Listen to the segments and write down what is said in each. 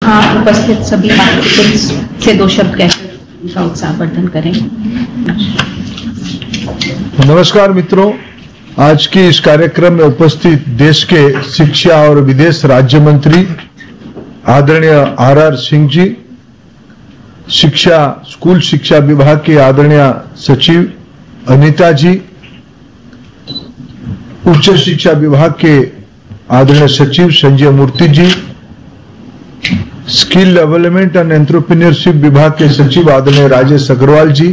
आप उपस्थित सभी पार्टिसिपेंट्स से 2 शब्द कहकर उनका उत्साहवर्धन करें। नमस्कार मित्रों, आज की इस कार्यक्रम में उपस्थित देश के शिक्षा और विदेश राज्य मंत्री आदरणीय आर सिंह जी, स्कूल शिक्षा विभाग के आदरणीय सचिव अनीता जी, उच्च शिक्षा विभाग के आदरणीय सचिव संजय मूर्ति जी, स्किल डेवलपमेंट एंड एंटरप्रेन्योरशिप विभाग के सचिव आदरणीय राजेश अग्रवाल जी,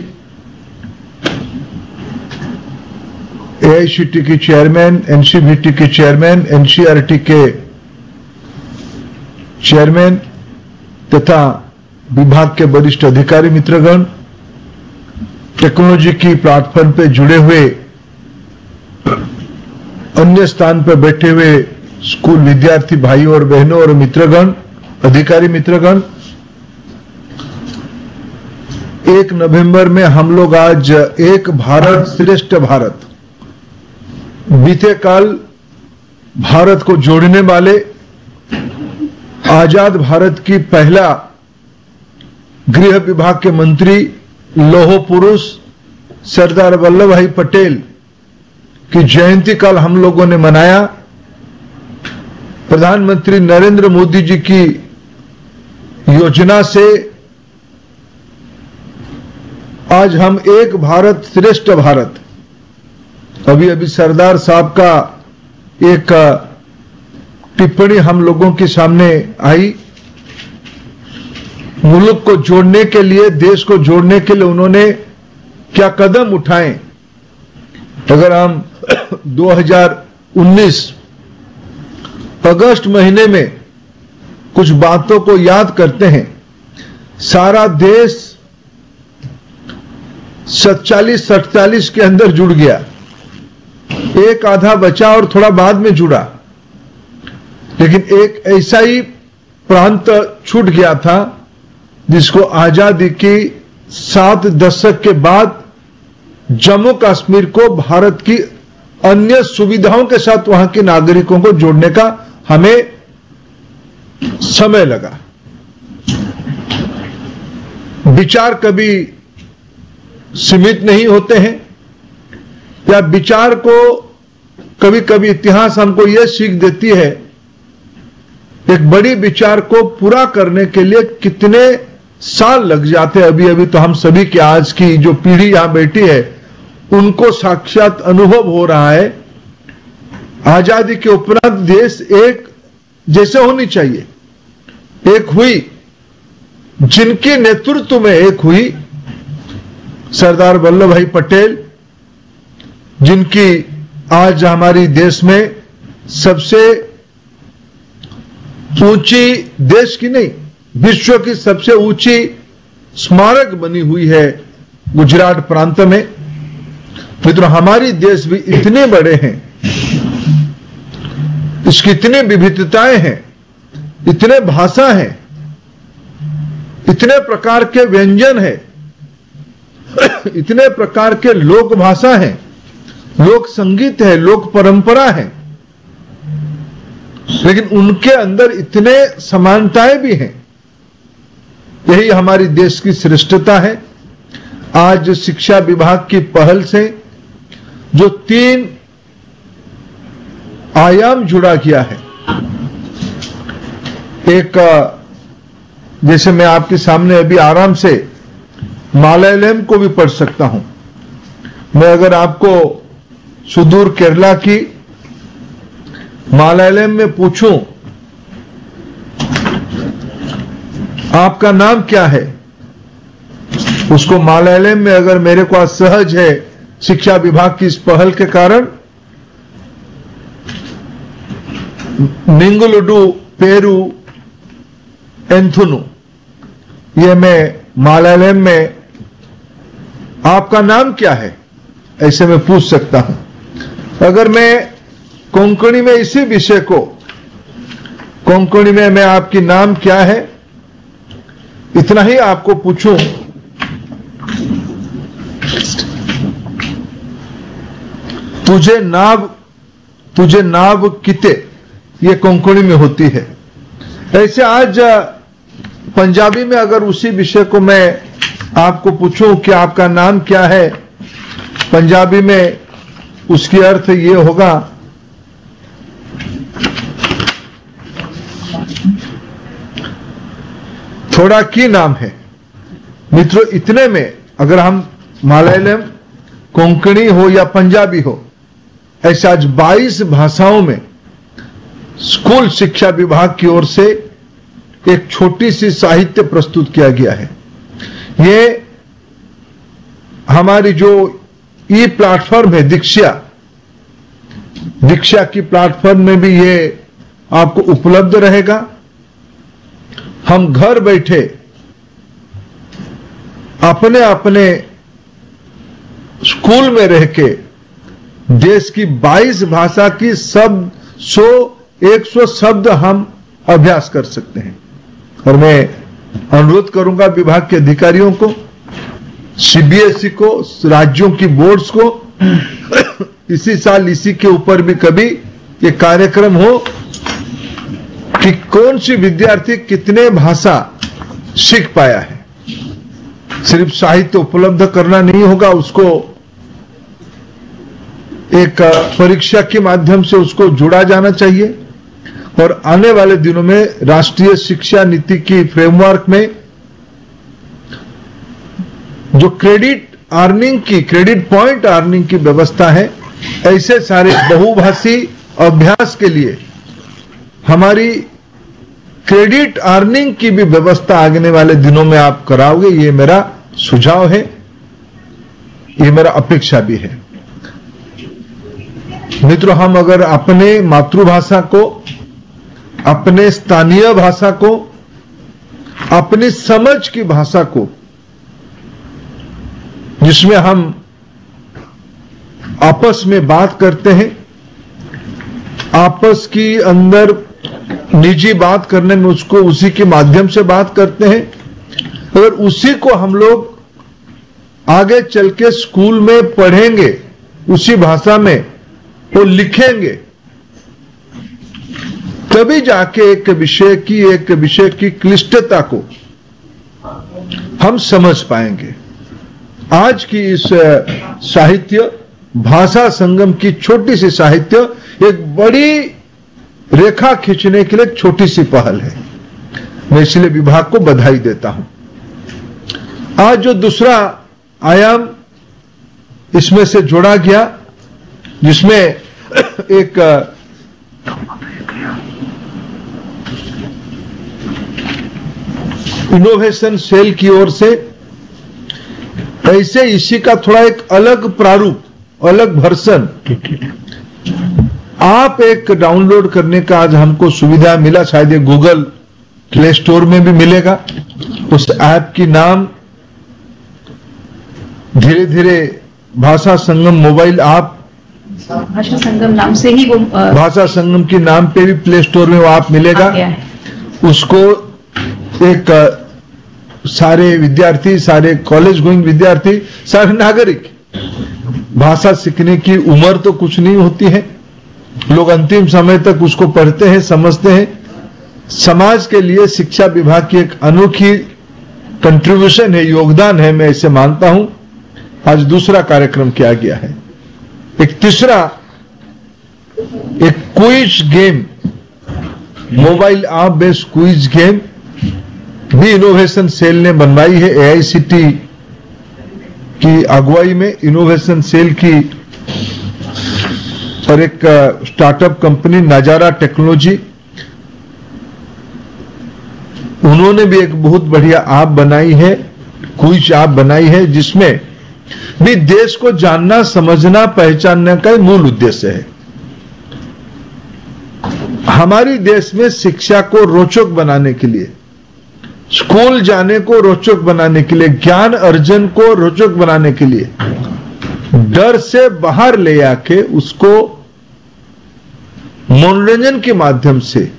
एआईसीटी के चेयरमैन, एनसीवीटी के चेयरमैन, एनसीईआरटी के चेयरमैन तथा विभाग के वरिष्ठ अधिकारी मित्रगण, टेक्नोलॉजी की प्लेटफॉर्म पे जुड़े हुए अन्य स्थान पर बैठे हुए स्कूल विद्यार्थी भाइयों और बहनों और मित्रगण, अधिकारी मित्रगण, 1 नवंबर में हम लोग आज एक भारत श्रेष्ठ भारत, बीते काल भारत को जोड़ने वाले आजाद भारत की पहला गृह विभाग के मंत्री लौह पुरुष सरदार वल्लभ भाई पटेल की जयंती काल हम लोगों ने मनाया। प्रधानमंत्री नरेंद्र मोदी जी की योजना से आज हम एक भारत श्रेष्ठ भारत, अभी सरदार साहब का एक टिप्पणी हम लोगों के सामने आई। मुल्क को जोड़ने के लिए, देश को जोड़ने के लिए उन्होंने क्या कदम उठाए। अगर हम 2019 अगस्त महीने में कुछ बातों को याद करते हैं, सारा देश 47-47 के अंदर जुड़ गया, एक आधा बचा और थोड़ा बाद में जुड़ा, लेकिन एक ऐसा ही प्रांत छूट गया था जिसको आजादी की 7 दशक के बाद जम्मू कश्मीर को भारत की अन्य सुविधाओं के साथ वहां के नागरिकों को जोड़ने का हमें समय लगा। विचार कभी सीमित नहीं होते हैं, या विचार को कभी कभी इतिहास हमको यह सीख देती है, एक बड़ी विचार को पूरा करने के लिए कितने साल लग जाते हैं। अभी अभी तो हम सभी की आज की जो पीढ़ी यहां बैठी है उनको साक्षात अनुभव हो रहा है। आजादी के उपरांत देश एक जैसे होनी चाहिए, एक हुई, जिनके नेतृत्व में एक हुई सरदार वल्लभ भाई पटेल, जिनकी आज हमारी देश में सबसे ऊंची, देश की नहीं विश्व की सबसे ऊंची स्मारक बनी हुई है गुजरात प्रांत में। मित्रों, हमारी देश भी इतने बड़े हैं, इसकी इतनी विविधताएं हैं, इतने भाषा हैं, इतने प्रकार के व्यंजन हैं, इतने प्रकार के लोक भाषा हैं, लोक संगीत है, लोक परंपरा है, लेकिन उनके अंदर इतने समानताएं भी हैं। यही हमारी देश की श्रेष्ठता है। आज शिक्षा विभाग की पहल से जो 3 आयाम जुड़ा किया है, एक जैसे मैं आपके सामने अभी आराम से मलयालम को भी पढ़ सकता हूं। मैं अगर आपको सुदूर केरला की मलयालम में पूछूं आपका नाम क्या है, उसको मलयालम में अगर मेरे को असहज है शिक्षा विभाग की इस पहल के कारण, निंगलुडू पेरू एंथुनु, ये मैं मलयालम में आपका नाम क्या है ऐसे मैं पूछ सकता हूं। अगर मैं कोंकणी में इसी विषय को, कोंकणी में मैं आपकी नाम क्या है इतना ही आपको पूछूं, तुझे नाव किते, ये कोंकणी में होती है। ऐसे आज पंजाबी में अगर उसी विषय को मैं आपको पूछूं कि आपका नाम क्या है, पंजाबी में उसकी अर्थ ये होगा थोड़ा की नाम है। मित्रों, इतने में अगर हम मलयालम, कोंकणी हो या पंजाबी हो, ऐसे आज 22 भाषाओं में स्कूल शिक्षा विभाग की ओर से एक छोटी सी साहित्य प्रस्तुत किया गया है। ये हमारी जो ई प्लेटफॉर्म है दीक्षा की प्लेटफॉर्म में भी ये आपको उपलब्ध रहेगा। हम घर बैठे अपने अपने स्कूल में रह के देश की 22 भाषा की 100 शब्द हम अभ्यास कर सकते हैं। और मैं अनुरोध करूंगा विभाग के अधिकारियों को, सीबीएसई को, राज्यों की बोर्ड्स को, इसी साल इसी के ऊपर भी कभी ये कार्यक्रम हो कि कौन सी विद्यार्थी कितने भाषा सीख पाया है। सिर्फ साहित्य उपलब्ध करना नहीं होगा, उसको एक परीक्षा के माध्यम से उसको जुड़ा जाना चाहिए। और आने वाले दिनों में राष्ट्रीय शिक्षा नीति की फ्रेमवर्क में जो क्रेडिट पॉइंट अर्निंग की व्यवस्था है, ऐसे सारे बहुभाषी अभ्यास के लिए हमारी क्रेडिट अर्निंग की भी व्यवस्था आने वाले दिनों में आप कराओगे, ये मेरा सुझाव है, ये मेरा अपेक्षा भी है। मित्रों, हम अगर अपने मातृभाषा को, अपने स्थानीय भाषा को, अपनी समझ की भाषा को, जिसमें हम आपस में बात करते हैं, आपस की अंदर निजी बात करने में उसको उसी के माध्यम से बात करते हैं, अगर उसी को हम लोग आगे चल के स्कूल में पढ़ेंगे, उसी भाषा में वो लिखेंगे, तभी जाके एक विषय की क्लिष्टता को हम समझ पाएंगे। आज की इस साहित्य भाषा संगम की छोटी सी साहित्य एक बड़ी रेखा खींचने के लिए एक छोटी सी पहल है। मैं इसलिए विभाग को बधाई देता हूं। आज जो दूसरा आयाम इसमें से जोड़ा गया, जिसमें एक इनोवेशन सेल की ओर से ऐसे इसी का थोड़ा एक अलग प्रारूप, अलग वर्जन आप एक डाउनलोड करने का आज हमको सुविधा मिला, शायद ये गूगल प्ले स्टोर में भी मिलेगा। उस ऐप की नाम धीरे धीरे भाषा संगम मोबाइल ऐप, भाषा संगम नाम से ही वो भाषा संगम के नाम पे भी प्ले स्टोर में वो ऐप मिलेगा। उसको एक सारे विद्यार्थी, सारे कॉलेज गोइंग विद्यार्थी, सारे नागरिक, भाषा सीखने की उम्र तो कुछ नहीं होती है, लोग अंतिम समय तक उसको पढ़ते हैं, समझते हैं। समाज के लिए शिक्षा विभाग की एक अनोखी कंट्रीब्यूशन है, योगदान है, मैं इसे मानता हूं। आज दूसरा कार्यक्रम किया गया है। एक तीसरा, एक quiz game, mobile app based quiz game भी इनोवेशन सेल ने बनवाई है। एआईसीटी की अगुवाई में इनोवेशन सेल की और एक स्टार्टअप कंपनी नजारा टेक्नोलॉजी, उन्होंने भी एक बहुत बढ़िया ऐप बनाई है, क्विज ऐप बनाई है, जिसमें भी देश को जानना, समझना, पहचानने का मूल उद्देश्य है। हमारी देश में शिक्षा को रोचक बनाने के लिए, स्कूल जाने को रोचक बनाने के लिए, ज्ञान अर्जन को रोचक बनाने के लिए डर से बाहर ले आके उसको मनोरंजन के माध्यम से,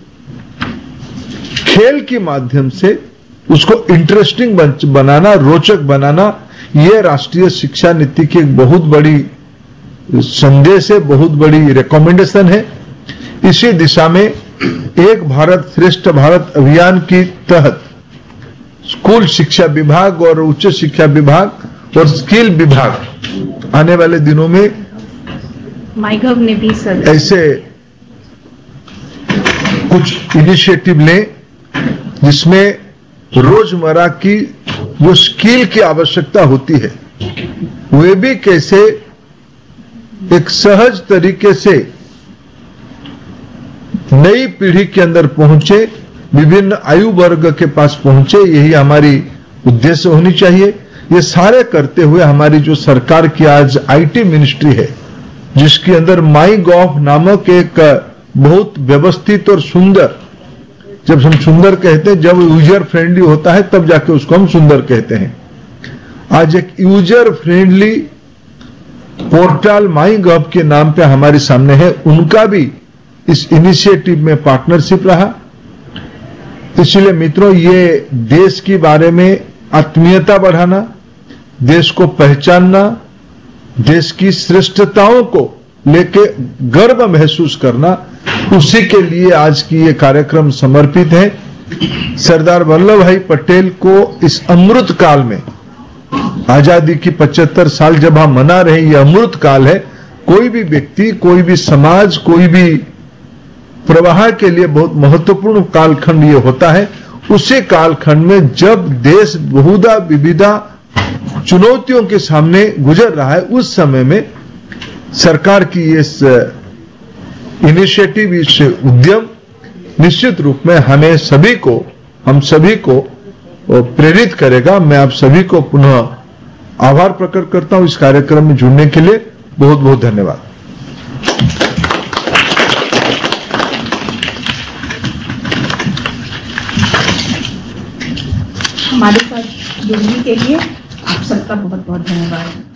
खेल के माध्यम से उसको इंटरेस्टिंग बनाना, रोचक बनाना, यह राष्ट्रीय शिक्षा नीति की एक बहुत बड़ी संदेश है, बहुत बड़ी रिकमेंडेशन है। इसी दिशा में एक भारत श्रेष्ठ भारत अभियान के तहत स्कूल शिक्षा विभाग और उच्च शिक्षा विभाग और स्किल विभाग आने वाले दिनों में माईगव ने भी सर ऐसे कुछ इनिशिएटिव लें जिसमें रोजमर्रा की जो स्किल की आवश्यकता होती है वे भी कैसे एक सहज तरीके से नई पीढ़ी के अंदर पहुंचे, विभिन्न आयु वर्ग के पास पहुंचे, यही हमारी उद्देश्य होनी चाहिए। ये सारे करते हुए हमारी जो सरकार की आज आईटी मिनिस्ट्री है, जिसके अंदर माईगॉव नामक एक बहुत व्यवस्थित और सुंदर, जब हम सुंदर कहते हैं, जब यूजर फ्रेंडली होता है तब जाके उसको हम सुंदर कहते हैं। आज एक यूजर फ्रेंडली पोर्टल माईगॉव के नाम पे हमारे सामने है, उनका भी इस इनिशिएटिव में पार्टनरशिप रहा। इसलिए मित्रों, ये देश के बारे में आत्मीयता बढ़ाना, देश को पहचानना, देश की श्रेष्ठताओं को लेके गर्व महसूस करना, उसी के लिए आज की ये कार्यक्रम समर्पित है। सरदार वल्लभ भाई पटेल को इस अमृत काल में, आजादी की 75 साल जब हम मना रहे हैं, ये अमृत काल है। कोई भी व्यक्ति, कोई भी समाज, कोई भी प्रवाह के लिए बहुत महत्वपूर्ण कालखंड ये होता है। उसी कालखंड में जब देश बहुधा विविधा चुनौतियों के सामने गुजर रहा है, उस समय में सरकार की इस इनिशिएटिव, इस उद्यम निश्चित रूप में हम सभी को प्रेरित करेगा। मैं आप सभी को पुनः आभार प्रकट करता हूं इस कार्यक्रम में जुड़ने के लिए। बहुत बहुत धन्यवाद। हमारे साथ जुड़ने के लिए आप सबका बहुत बहुत धन्यवाद।